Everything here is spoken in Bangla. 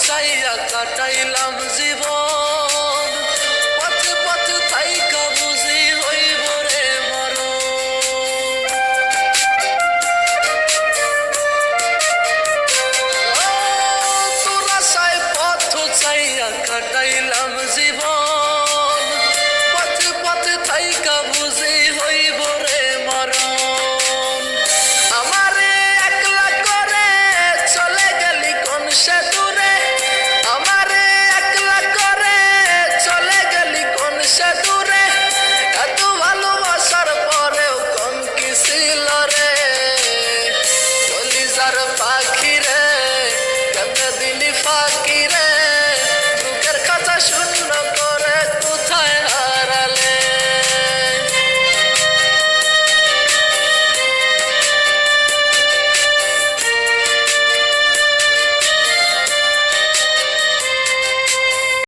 চাইয়া কাটাইলাম জীবন, পথে পথে থাইকা বুঝি হইব রে মরণ। তোর আশায় পথ চাইয়া কাটাইলাম জীবন, পথে পথে থাইকা বুঝি হইব রে মরণ। আমারে একলা করে চলে গেলি কোন সে দূরে, আমারে একলা করে চলে গেলি কোন সে দূরে। এত ভালোবাসার পরেও কম কি ছিল রে, কলিজার পাখি রে, কেমনে দিলি ফাঁকি রে।